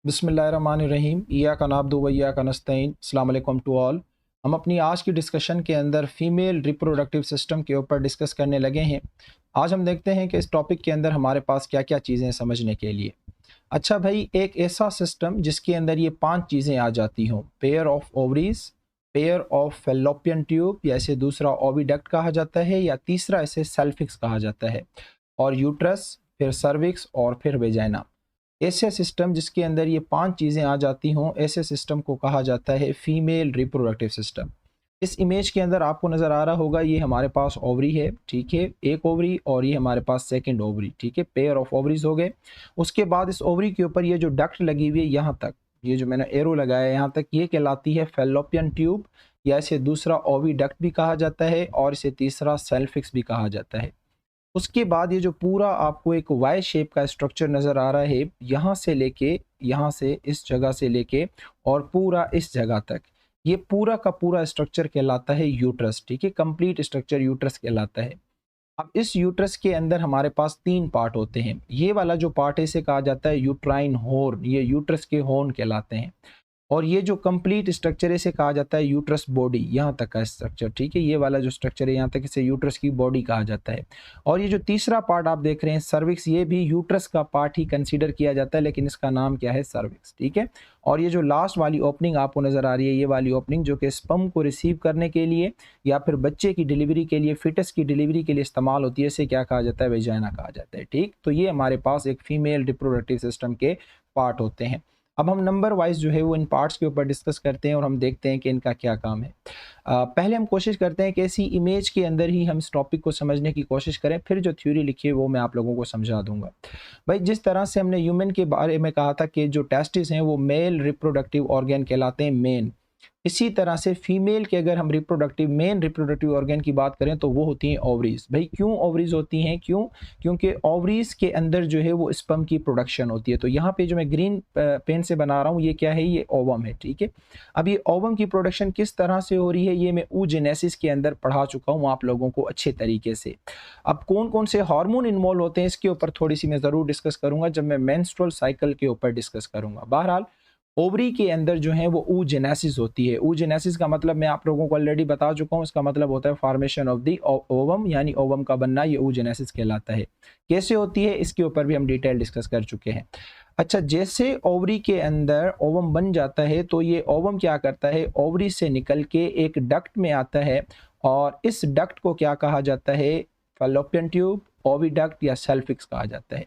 बिस्मिल्लाहिर्रहमानिर्रहीम इय्याका नअब्दु व इय्याका नस्तईन। अस्सलाम वालेकुम टू ऑल। हम अपनी आज की डिस्कशन के अंदर फ़ीमेल रिप्रोडक्टिव सिस्टम के ऊपर डिस्कस करने लगे हैं। आज हम देखते हैं कि इस टॉपिक के अंदर हमारे पास क्या-क्या चीज़ें समझने के लिए। अच्छा भाई, एक ऐसा सिस्टम जिसके अंदर ये 5 चीज़ें आ जाती हों, pair of ovaries, pair of fallopian tube या इसे दूसरा ओविडक्ट कहा जाता है या तीसरा इसे सेल्फिक्स कहा जाता है, और यूट्रस, फिर सर्विक्स और फिर वेजाइना। ऐसे सिस्टम जिसके अंदर ये 5 चीज़ें आ जाती हों, ऐसे सिस्टम को कहा जाता है फीमेल रिप्रोडक्टिव सिस्टम। इस इमेज के अंदर आपको नज़र आ रहा होगा, ये हमारे पास ओवरी है, ठीक है, एक ओवरी, और ये हमारे पास सेकंड ओवरी, ठीक है, पेयर ऑफ ओवरीज हो गए। उसके बाद इस ओवरी के ऊपर ये जो डक्ट लगी हुई है यहाँ तक, ये जो मैंने एरो लगाया है यहाँ तक, ये कहलाती है फैलोपियन ट्यूब या इसे दूसरा ओवी डक्ट भी कहा जाता है और इसे तीसरा सेल्फिक्स भी कहा जाता है। उसके बाद ये जो पूरा आपको एक वाई शेप का स्ट्रक्चर नज़र आ रहा है, यहाँ से लेके, यहाँ से इस जगह से लेके और पूरा इस जगह तक, ये पूरा का पूरा स्ट्रक्चर कहलाता है यूट्रस, ठीक है, कंप्लीट स्ट्रक्चर यूट्रस कहलाता है। अब इस यूट्रस के अंदर हमारे पास 3 पार्ट होते हैं। ये वाला जो पार्ट है इसे कहा जाता है यूट्राइन हॉर्न, ये यूट्रस के हॉर्न कहलाते हैं। और ये जो कंप्लीट स्ट्रक्चर है इसे कहा जाता है यूट्रस बॉडी, यहाँ तक का स्ट्रक्चर, ठीक है, ये वाला जो स्ट्रक्चर है यहाँ तक, इसे यूट्रस की बॉडी कहा जाता है। और ये जो तीसरा पार्ट आप देख रहे हैं सर्विक्स, ये भी यूट्रस का पार्ट ही कंसीडर किया जाता है, लेकिन इसका नाम क्या है, सर्विक्स, ठीक है। और ये जो लास्ट वाली ओपनिंग आपको नज़र आ रही है, ये वाली ओपनिंग जो कि स्पर्म को रिसीव करने के लिए या फिर बच्चे की डिलीवरी के लिए, फिटस की डिलीवरी के लिए इस्तेमाल होती है, इसे क्या कहा जाता है, वेजाइना कहा जाता है, ठीक। तो ये हमारे पास एक फीमेल रिप्रोडक्टिव सिस्टम के पार्ट होते हैं। अब हम नंबर वाइज जो है वो इन पार्ट्स के ऊपर डिस्कस करते हैं और हम देखते हैं कि इनका क्या काम है। पहले हम कोशिश करते हैं कि ऐसी इमेज के अंदर ही हम इस टॉपिक को समझने की कोशिश करें, फिर जो थ्योरी लिखी है वो मैं आप लोगों को समझा दूंगा। भाई, जिस तरह से हमने ह्यूमन के बारे में कहा था कि जो टेस्टिस हैं वो मेल रिप्रोडक्टिव ऑर्गन कहलाते हैं, मेन, इसी तरह से फीमेल के अगर हम मेन रिप्रोडक्टिव ऑर्गन की बात करें तो वो होती हैं ओवरीज। भाई क्यों ओवरीज होती हैं, क्योंकि ओवरीज के अंदर जो है वो स्पर्म की प्रोडक्शन होती है। तो यहाँ पे जो मैं ग्रीन पेन से बना रहा हूँ, ये क्या है, ये ओवम है, ठीक है। अब ये ओवम की प्रोडक्शन किस तरह से हो रही है, ये मैं oogenesis के अंदर पढ़ा चुका हूँ आप लोगों को अच्छे तरीके से। अब कौन कौन से हार्मोन इन्वॉल्व होते हैं इसके ऊपर थोड़ी सी मैं ज़रूर डिस्कस करूँगा जब मैं मेंस्ट्रुअल साइकिल के ऊपर डिस्कस करूँगा। बहरहाल, ओवरी के अंदर जो है वो oogenesis होती है। oogenesis का मतलब मैं आप लोगों को ऑलरेडी बता चुका हूँ, इसका मतलब होता है फॉर्मेशन ऑफ दी ओवम, यानी ओवम का बनना, ये oogenesis कहलाता है। कैसे होती है इसके ऊपर भी हम डिटेल डिस्कस कर चुके हैं। अच्छा, जैसे ओवरी के अंदर ओवम बन जाता है तो ये ओवम क्या करता है, ओवरी से निकल के एक डक्ट में आता है, और इस डक्ट को क्या कहा जाता है, फैलोपियन ट्यूब, ओविडक्ट या सेल्फिक्स कहा जाता है।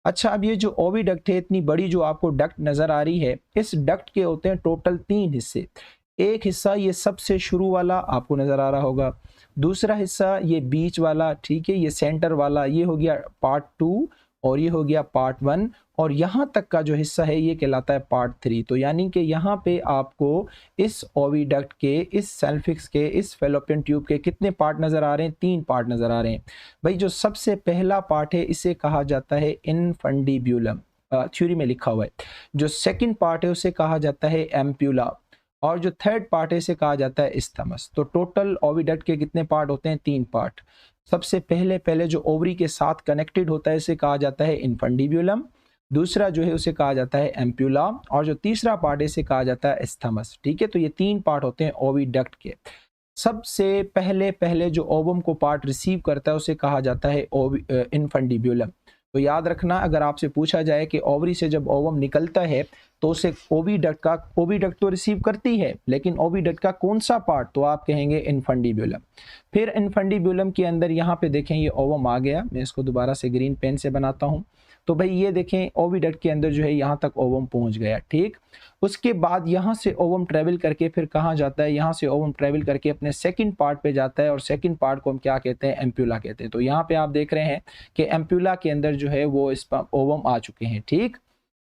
अच्छा, अब ये जो ओविडक्ट है, इतनी बड़ी जो आपको डक्ट नज़र आ रही है, इस डक्ट के होते हैं टोटल 3 हिस्से। एक हिस्सा ये सबसे शुरू वाला आपको नज़र आ रहा होगा, दूसरा हिस्सा ये बीच वाला, ठीक है, ये सेंटर वाला, ये हो गया पार्ट 2, और ये हो गया पार्ट 1, और यहाँ तक का जो हिस्सा है ये कहलाता है पार्ट 3। तो यानी कि यहाँ पे आपको इस ओविडक्ट के, इस सेल्फिक्स के, इस फैलोपियन ट्यूब के कितने पार्ट नज़र आ रहे हैं, 3 पार्ट नज़र आ रहे हैं। भाई, जो सबसे पहला पार्ट है इसे कहा जाता है इनफंडिब्यूलम, थ्योरी में लिखा हुआ है। जो सेकंड पार्ट है उसे कहा जाता है एम्प्यूला, और जो थर्ड पार्ट है इसे कहा जाता है इस्थमस। तो टोटल ओविडक्ट के कितने पार्ट होते हैं, 3 पार्ट। सबसे पहले पहले जो ओवरी के साथ कनेक्टेड होता है इसे कहा जाता है इनफंडिब्यूलम, दूसरा जो है उसे कहा जाता है एम्प्यूला, और जो तीसरा पार्ट है इसे कहा जाता है इस्थमस, ठीक है। तो ये 3 पार्ट होते हैं ओविडक्ट के। सबसे पहले पहले जो ओवम को पार्ट रिसीव करता है उसे कहा जाता है इनफंडिब्यूलम। तो याद रखना, अगर आपसे पूछा जाए कि ओवरी से जब ओवम निकलता है तो उसे ओविडक्ट तो रिसीव करती है, लेकिन ओविडक्ट का कौन सा पार्ट, तो आप कहेंगे इनफंडिब्यूलम। फिर इनफंडिब्यूलम के अंदर यहाँ पे देखें ये ओवम आ गया, मैं इसको दोबारा से ग्रीन पेन से बनाता हूँ। तो भाई ये देखें ओविडक्ट के अंदर जो है यहाँ तक ओवम पहुँच गया, ठीक। उसके बाद यहाँ से ओवम ट्रेवल करके फिर कहाँ जाता है, यहाँ से ओवम ट्रेवल करके अपने सेकंड पार्ट पे जाता है, और सेकंड पार्ट को हम क्या कहते हैं, एम्प्यूला कहते हैं। तो यहाँ पे आप देख रहे हैं कि एम्प्यूला के अंदर जो है वो इस ओवम आ चुके हैं, ठीक।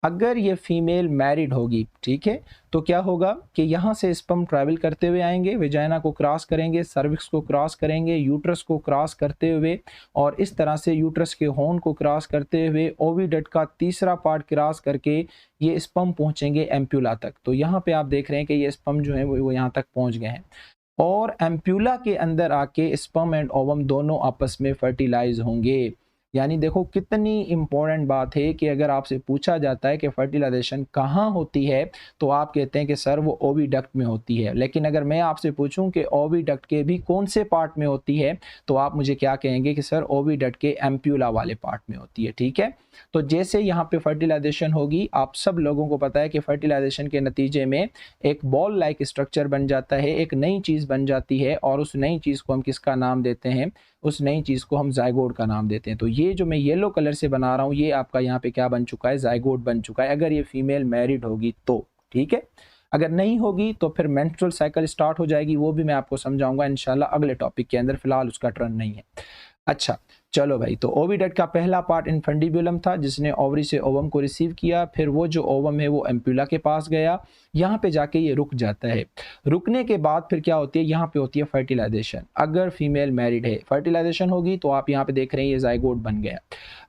अगर ये फीमेल मैरिड होगी, ठीक है, तो क्या होगा कि यहाँ से स्पर्म ट्रैवल करते हुए आएंगे, वेजाइना को क्रॉस करेंगे, सर्विक्स को क्रॉस करेंगे, यूट्रस को क्रॉस करते हुए, और इस तरह से यूट्रस के होर्न को क्रॉस करते हुए ओविडक्ट का तीसरा पार्ट क्रॉस करके ये स्पर्म पहुँचेंगे एम्प्यूला तक। तो यहाँ पे आप देख रहे हैं कि ये स्पर्म जो है वो यहाँ तक पहुँच गए हैं, और एम्प्यूला के अंदर आके स्पर्म एंड ओवम दोनों आपस में फर्टिलाइज होंगे। यानी देखो कितनी इंपॉर्टेंट बात है कि अगर आपसे पूछा जाता है कि फर्टिलाइजेशन कहाँ होती है तो आप कहते हैं कि सर वो ओविडक्ट में होती है, लेकिन अगर मैं आपसे पूछूं कि ओविडक्ट के भी कौन से पार्ट में होती है तो आप मुझे क्या कहेंगे कि सर ओविडक्ट के एम्प्यूला वाले पार्ट में होती है। ठीक है, तो जैसे यहाँ पे फर्टिलाइजेशन होगी, आप सब लोगों को पता है कि फर्टिलाइजेशन के नतीजे में एक बॉल लाइक स्ट्रक्चर बन जाता है, एक नई चीज़ बन जाती है, और उस नई चीज़ को हम किसका नाम देते हैं, उस नई चीज़ को हम जाइगोट का नाम देते हैं। तो ये जो मैं येलो कलर से बना रहा हूँ ये आपका यहाँ पे क्या बन चुका है, जाइगोट बन चुका है, अगर ये फीमेल मैरिड होगी तो। ठीक है, अगर नहीं होगी तो फिर मेंस्ट्रुअल साइकिल स्टार्ट हो जाएगी, वो भी मैं आपको समझाऊंगा इंशाल्लाह अगले टॉपिक के अंदर, फिलहाल उसका टर्न नहीं है। अच्छा चलो भाई, तो ओविडक्ट का पहला पार्ट इनफंडिबुलम था जिसने ओवरी से ओवम को रिसीव किया, फिर वो जो ओवम है वो एम्प्यूला के पास गया, यहाँ पे जाके ये रुक जाता है। रुकने के बाद फिर क्या होती है, यहाँ पे होती है फर्टिलाइजेशन। अगर फीमेल मैरिड है, फर्टिलाइजेशन होगी तो आप यहाँ पे देख रहे हैं ये जाइगोट बन गया।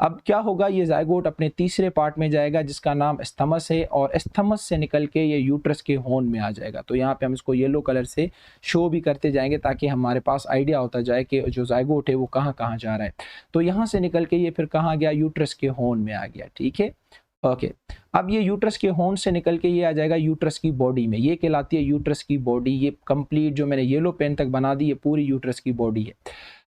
अब क्या होगा, ये जाइगोट अपने तीसरे पार्ट में जाएगा जिसका नाम एस्थमस है, और एस्थमस से निकल के ये यूट्रस के होर्न में आ जाएगा। तो यहाँ पे हम इसको येलो कलर से शो भी करते जाएंगे ताकि हमारे पास आइडिया होता जाए कि जो जाइगोट है वो कहाँ कहाँ जा रहा है। तो यहाँ से निकल के ये फिर कहाँ गया, यूट्रस के होर्न में आ गया। ठीक है, ओके। अब ये यूट्रस के होर्न से निकल के ये आ जाएगा यूट्रस की बॉडी में, ये कहलाती है यूट्रस की बॉडी। ये कंप्लीट जो मैंने येलो पेन तक बना दी, ये पूरी यूट्रस की बॉडी है।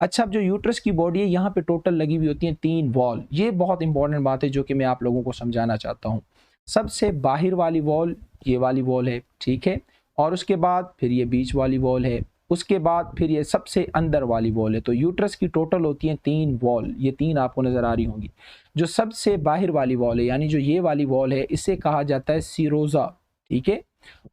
अच्छा, अब जो यूट्रस की बॉडी है यहाँ पे टोटल लगी हुई होती है 3 वॉल। ये बहुत इंपॉर्टेंट बात है जो कि मैं आप लोगों को समझाना चाहता हूँ। सबसे बाहर वाली वॉल ये वाली वॉल है, ठीक है, और उसके बाद फिर ये बीच वाली वॉल है, उसके बाद फिर ये सबसे अंदर वाली वॉल है। तो यूट्रस की टोटल होती है 3 वॉल, ये 3 आपको नजर आ रही होंगी। जो सबसे बाहर वाली वॉल है यानी जो ये वाली वॉल है इसे कहा जाता है सीरोजा, ठीक है,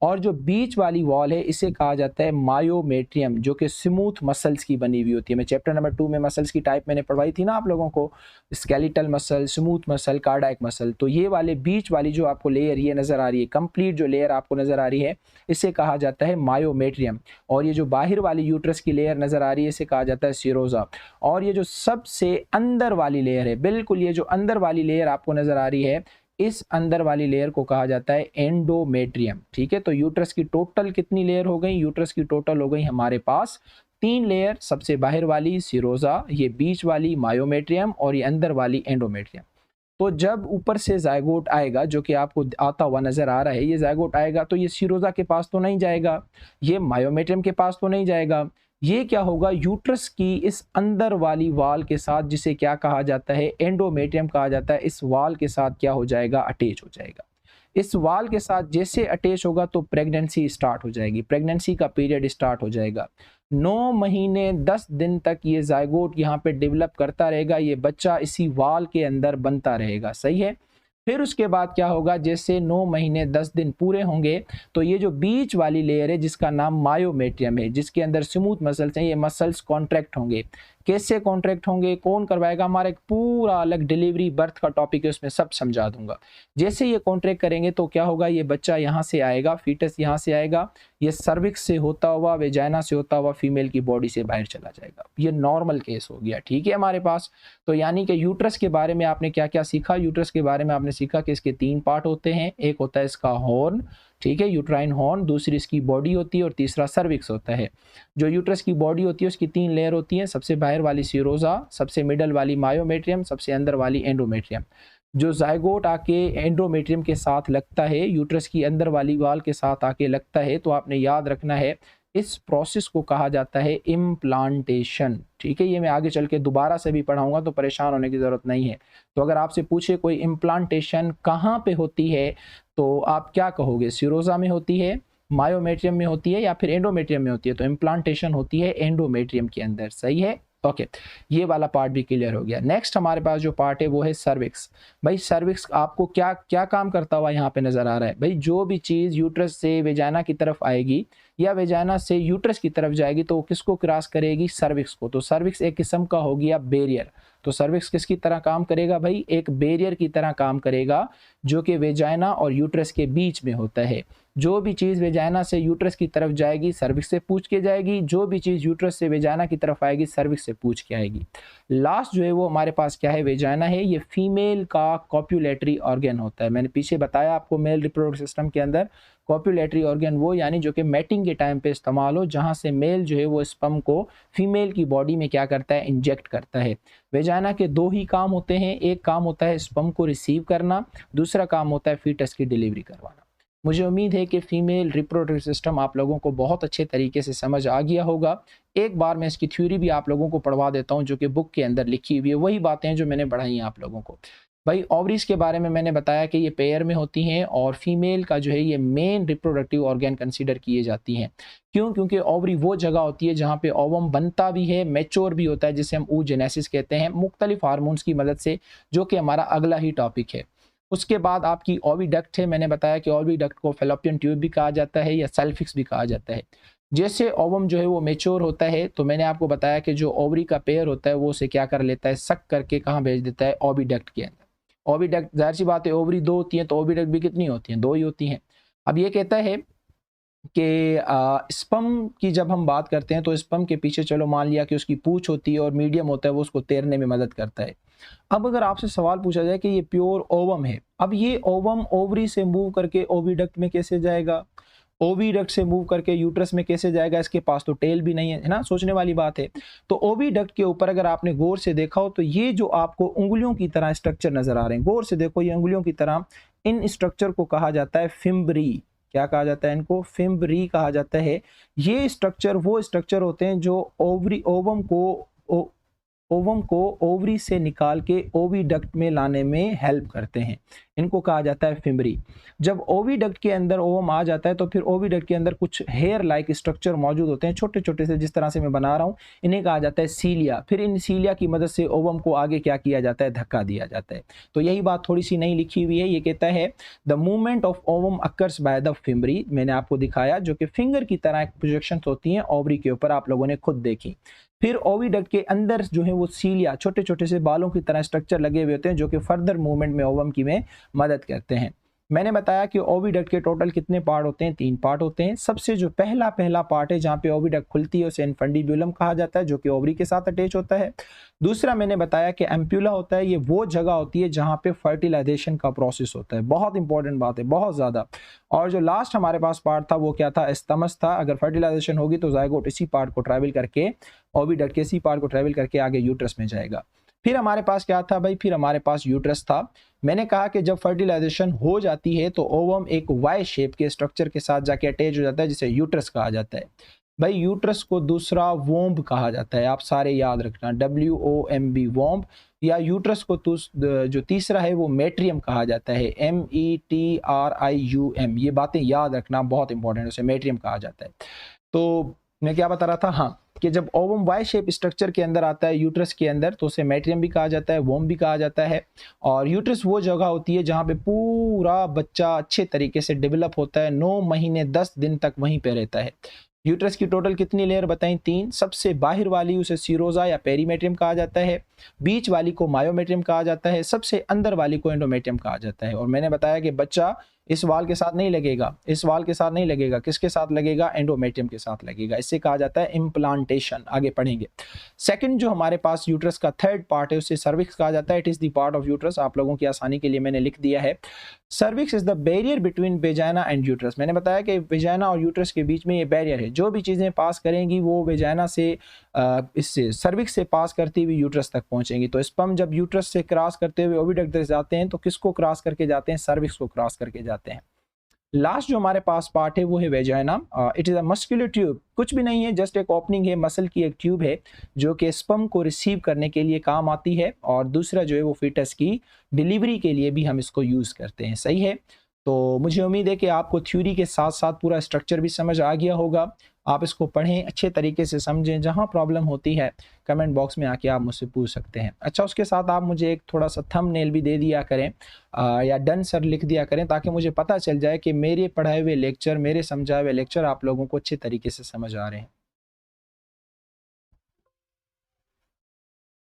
और जो बीच वाली वॉल है इसे कहा जाता है मायोमेट्रियम, जो कि स्मूथ मसल्स की बनी हुई होती है। मैं चैप्टर नंबर 2 में मसल्स की टाइप मैंने पढ़वाई थी ना आप लोगों को, skeletal muscle, smooth muscle, cardiac muscle. तो ये वाले बीच वाली जो आपको लेयर ये नजर आ रही है, कंप्लीट जो लेयर आपको नजर आ रही है, इसे कहा जाता है मायोमेट्रियम। और ये जो बाहर वाली यूट्रस की लेयर नजर आ रही है इसे कहा जाता है सीरोजा। और ये जो सबसे अंदर वाली लेयर है, बिल्कुल ये जो अंदर वाली लेयर आपको नजर आ रही है, इस अंदर वाली लेयर को कहा जाता है एंडोमेट्रियम। ठीक है, तो यूट्रस की टोटल कितनी लेयर हो गई, यूट्रस की टोटल हो गई हमारे पास 3 लेयर। सबसे बाहर वाली सीरोजा, ये बीच वाली मायोमेट्रियम, और ये अंदर वाली एंडोमेट्रियम। तो जब ऊपर से जाइगोट आएगा जो कि आपको आता हुआ नजर आ रहा है, ये जाइगोट आएगा तो ये सीरोजा के पास तो नहीं जाएगा, ये मायोमेट्रियम के पास तो नहीं जाएगा, ये क्या होगा, यूट्रस की इस अंदर वाली वाल के साथ, जिसे क्या कहा जाता है, एंडोमेट्रियम कहा जाता है, इस वाल के साथ क्या हो जाएगा, अटैच हो जाएगा। इस वाल के साथ जैसे अटैच होगा तो प्रेगनेंसी स्टार्ट हो जाएगी, प्रेगनेंसी का पीरियड स्टार्ट हो जाएगा। 9 महीने 10 दिन तक ये जाइगोट यहाँ पे डेवलप करता रहेगा, ये बच्चा इसी वाल के अंदर बनता रहेगा, सही है। फिर उसके बाद क्या होगा, जैसे 9 महीने 10 दिन पूरे होंगे तो ये जो बीच वाली लेयर है जिसका नाम मायोमेट्रियम है, जिसके अंदर स्मूथ मसल्स हैं, ये मसल्स कॉन्ट्रैक्ट होंगे। कैसे कॉन्ट्रैक्ट होंगे, कौन करवाएगा, हमारा एक पूरा अलग डिलीवरी बर्थ का टॉपिक है, उसमें सब समझा दूंगा। जैसे ये कॉन्ट्रैक्ट करेंगे तो क्या होगा, ये बच्चा यहाँ से आएगा, फीटस यहाँ से आएगा, ये सर्विक्स से होता हुआ, वेजाइना से होता हुआ फीमेल की बॉडी से बाहर चला जाएगा। ये नॉर्मल केस हो गया, ठीक है हमारे पास। तो यानी कि यूट्रस के बारे में आपने क्या क्या सीखा, यूट्रस के बारे में आपने सीखा कि इसके 3 पार्ट होते हैं। एक होता है इसका हॉर्न, ठीक है, यूट्राइन हॉर्न, दूसरी इसकी बॉडी होती है, और तीसरा सर्विक्स होता है। जो यूट्रस की बॉडी होती है उसकी 3 लेयर होती हैं, सबसे बाहर वाली सीरोजा, सबसे मिडल वाली मायोमेट्रियम, सबसे अंदर वाली एंडोमेट्रियम। जो जाइगोट आके एंडोमेट्रियम के साथ लगता है, यूट्रस की अंदर वाली वाल के साथ आके लगता है, तो आपने याद रखना है इस प्रोसेस को कहा जाता है इम्प्लांटेशन। ठीक है, ये मैं आगे चल के दोबारा से भी पढ़ाऊंगा तो परेशान होने की जरूरत नहीं है। तो अगर आपसे पूछे कोई इम्प्लांटेशन कहाँ पे होती है तो आप क्या कहोगे, सीरोजा में होती है, मायोमेट्रियम में होती है, या फिर एंडोमेट्रियम में होती है। तो इम्प्लांटेशन होती है एंडोमेट्रियम के अंदर, सही है, ओके। ये वाला पार्ट भी क्लियर हो गया। नेक्स्ट हमारे पास जो पार्ट है वो है सर्विक्स। भाई सर्विक्स आपको क्या क्या काम करता हुआ यहाँ पे नजर आ रहा है, भाई जो भी चीज यूट्रस से वेजाइना की तरफ आएगी या वेजाइना से यूट्रस की तरफ जाएगी तो किसको क्रॉस करेगी, सर्विक्स को। तो सर्विक्स एक किस्म का हो गया बैरियर। तो सर्विक्स किसकी तरह काम करेगा भाई, एक बैरियर की तरह काम करेगा जो कि वेजाइना और यूट्रस के बीच में होता है। जो भी चीज़ वेजाइना से यूट्रस की तरफ जाएगी सर्विक्स से पूछ के जाएगी, जो भी चीज़ यूट्रस से वेजाइना की तरफ आएगी सर्विक्स से पूछ के आएगी। लास्ट जो है वो हमारे पास क्या है, वेजाइना है। ये फीमेल का कॉप्युलेटरी ऑर्गन होता है। मैंने पीछे बताया आपको मेल रिप्रोडक्टिव सिस्टम के अंदर कॉपुलेटरी ऑर्गन वो यानी जो कि मैटिंग के टाइम पे इस्तेमाल हो, जहाँ से मेल जो है वो स्पर्म को फीमेल की बॉडी में क्या करता है, इंजेक्ट करता है। वेजाइना के दो ही काम होते हैं, एक काम होता है स्पर्म को रिसीव करना, दूसरा काम होता है फीटस की डिलीवरी करवाना। मुझे उम्मीद है कि फीमेल रिप्रोडक्टिव सिस्टम आप लोगों को बहुत अच्छे तरीके से समझ आ गया होगा। एक बार मैं इसकी थ्योरी भी आप लोगों को पढ़वा देता हूँ जो कि बुक के अंदर लिखी हुई है, वही बातें हैं जो मैंने पढ़ाई हैं आप लोगों को। भाई ओवरीज के बारे में मैंने बताया कि ये पेयर में होती हैं और फीमेल का जो है ये मेन रिप्रोडक्टिव ऑर्गन कंसीडर किए जाती हैं। क्यों? क्योंकि ओवरी वो जगह होती है जहाँ पे ओवम बनता भी है, मैच्योर भी होता है, जिसे हम oogenesis कहते हैं, मुख्तलिफ हार्मोन्स की मदद से, जो कि हमारा अगला ही टॉपिक है। उसके बाद आपकी ओविडक्ट है। मैंने बताया कि ओविडक्ट को फेलोपियन ट्यूब भी कहा जाता है या सेल्फिक्स भी कहा जाता है। जैसे ओवम जो है वो मेच्योर होता है तो मैंने आपको बताया कि जो ओवरी का पेयर होता है वो उसे क्या कर लेता है, सक करके कहाँ भेज देता है, ओविडक्ट के अंदर। ओविडक्ट, जाहिर सी बात है, ओवरी दो होती हैं तो ओविडक्ट भी कितनी होती हैं, दो ही होती हैं। अब ये कहता है कि स्पर्म की जब हम बात करते हैं तो स्पर्म के पीछे चलो मान लिया कि उसकी पूंछ होती है और मीडियम होता है, वो उसको तैरने में मदद करता है। अब अगर आपसे सवाल पूछा जाए कि ये प्योर ओवम है, अब ये ओवम ओवरी से मूव करके ओविडक्ट में कैसे जाएगा, ओविडक्ट से मूव करके यूट्रस में कैसे जाएगा, इसके पास तो टेल भी नहीं है ना, सोचने वाली बात है। तो ओविडक्ट के ऊपर अगर आपने गौर से देखा हो तो ये जो आपको उंगलियों की तरह स्ट्रक्चर नजर आ रहे हैं, गौर से देखो ये उंगलियों की तरह, इन स्ट्रक्चर को कहा जाता है फिम्बरी। क्या कहा जाता है इनको? फिम्बरी कहा जाता है। ये स्ट्रक्चर वो स्ट्रक्चर होते हैं जो ओवम को ओवरी से निकाल के ओविडक्ट में लाने में हेल्प करते हैं। इनको कहा जाता है फिम्बरी। जब ओविडक्ट के अंदर ओवम आ जाता है तो फिर ओविडक्ट के अंदर कुछ हेयर लाइक स्ट्रक्चर मौजूद होते हैं, छोटे छोटे से, जिस तरह से मैं बना रहा हूँ, इन्हें कहा जाता है सीलिया। फिर इन सीलिया की मदद से ओवम को आगे क्या किया जाता है, धक्का दिया जाता है। तो यही बात थोड़ी सी नई लिखी हुई है। ये कहता है the movement of ovum occurs by the fimbriae. मैंने आपको दिखाया जो कि फिंगर की तरह प्रोजेक्शन होती हैं ओवरी के ऊपर, आप लोगों ने खुद देखी। फिर ओविडक्ट के अंदर जो है वो सीलिया, छोटे छोटे से बालों की तरह स्ट्रक्चर लगे हुए होते हैं जो कि फर्दर मूवमेंट में ओवम की में मदद करते हैं। मैंने बताया कि ओविडक्ट के टोटल कितने पार्ट होते हैं, 3 पार्ट होते हैं। सबसे जो पहला पार्ट है जहाँ पे ओविडक्ट खुलती है उसे इन्फंडिब्यूलम कहा जाता है, जो कि ओवरी के साथ अटैच होता है। दूसरा मैंने बताया कि एम्प्यूला होता है, ये वो जगह होती है जहाँ पे फर्टिलाइजेशन का प्रोसेस होता है। बहुत इंपॉर्टेंट बात है, बहुत ज़्यादा। और जो लास्ट हमारे पास पार्ट था वो क्या था, एस्थमस था। अगर फर्टिलाइजेशन होगी तो जायगोट इसी पार्ट को ट्रैवल करके, ओविडक्ट के इसी पार्ट को ट्रैवल करके आगे यूट्रस में जाएगा। फिर हमारे पास क्या था भाई, फिर हमारे पास यूट्रस था। मैंने कहा कि जब फर्टिलाइजेशन हो जाती है तो ओवम एक वाई शेप के स्ट्रक्चर के साथ जाके अटैच हो जाता है, जिसे यूट्रस कहा जाता है। भाई यूट्रस को दूसरा वोम्ब कहा जाता है, आप सारे याद रखना, WOMB वोम्ब। या यूट्रस को जो तीसरा है वो मेट्रियम कहा जाता है, METRIUM। ये बातें याद रखना, बहुत इंपॉर्टेंट है, उसे मेट्रियम कहा जाता है। तो मैं क्या बता रहा था, हाँ, कि जब ओवम वाई शेप स्ट्रक्चर के अंदर आता है यूट्रस के अंदर तो उसे मेट्रियम भी कहा जाता है, वोम भी कहा जाता है। और यूट्रस वो जगह होती है जहाँ पे पूरा बच्चा अच्छे तरीके से डेवलप होता है, 9 महीने 10 दिन तक वहीं पे रहता है। यूट्रस की टोटल कितनी लेयर बताएं, 3। सबसे बाहर वाली उसे सीरोजा या पेरीमेट्रियम कहा जाता है, बीच वाली को मायोमेट्रियम कहा जाता है, सबसे अंदर वाली को एंडोमेट्रियम कहा जाता है। और मैंने बताया कि बच्चा इस वाल के साथ नहीं लगेगा, इस वाल के साथ नहीं लगेगा, किसके साथ लगेगा, एंडोमेट्रियम के साथ लगेगा। इससे कहा जाता है इम्प्लांटेशन। आगे पढ़ेंगे। सेकंड जो हमारे पास यूट्रस का थर्ड पार्ट है उसे सर्विक्स कहा जाता है। It is the part of uterus, आप लोगों की आसानी के लिए मैंने लिख दिया है। Cervix is the barrier between vagina and uterus. मैंने बताया कि वेजाइना और यूट्रस के बीच में ये बैरियर है, जो भी चीज़ें पास करेंगी वो वेजाइना से इससे सर्विक्स से पास करती हुई यूट्रस तक पहुंचेंगी। तो स्पर्म जब यूट्रस से क्रॉस करते हुए ओविडक्ट तक जाते हैं तो किसको क्रॉस करके जाते हैं, सर्विक्स को क्रॉस करके जाते हैं। लास्ट जो हमारे पास पार्ट है वो है vagina. It is a muscular tube, कुछ भी नहीं है, जस्ट एक ओपनिंग है, मसल की एक ट्यूब है जो कि स्पर्म को रिसीव करने के लिए काम आती है। और दूसरा जो है वो फीटस की डिलीवरी के लिए भी हम इसको यूज़ करते हैं। सही है। तो मुझे उम्मीद है कि आपको थ्योरी के साथ साथ पूरा स्ट्रक्चर भी समझ आ गया होगा। आप इसको पढ़ें, अच्छे तरीके से समझें। जहाँ प्रॉब्लम होती है कमेंट बॉक्स में आके आप मुझसे पूछ सकते हैं। अच्छा, उसके साथ आप मुझे एक थोड़ा सा थंबनेल भी दे दिया करें या डन सर लिख दिया करें, ताकि मुझे पता चल जाए कि मेरे पढ़ाए हुए लेक्चर, मेरे समझाए हुए लेक्चर आप लोगों को अच्छे तरीके से समझ आ रहे हैं।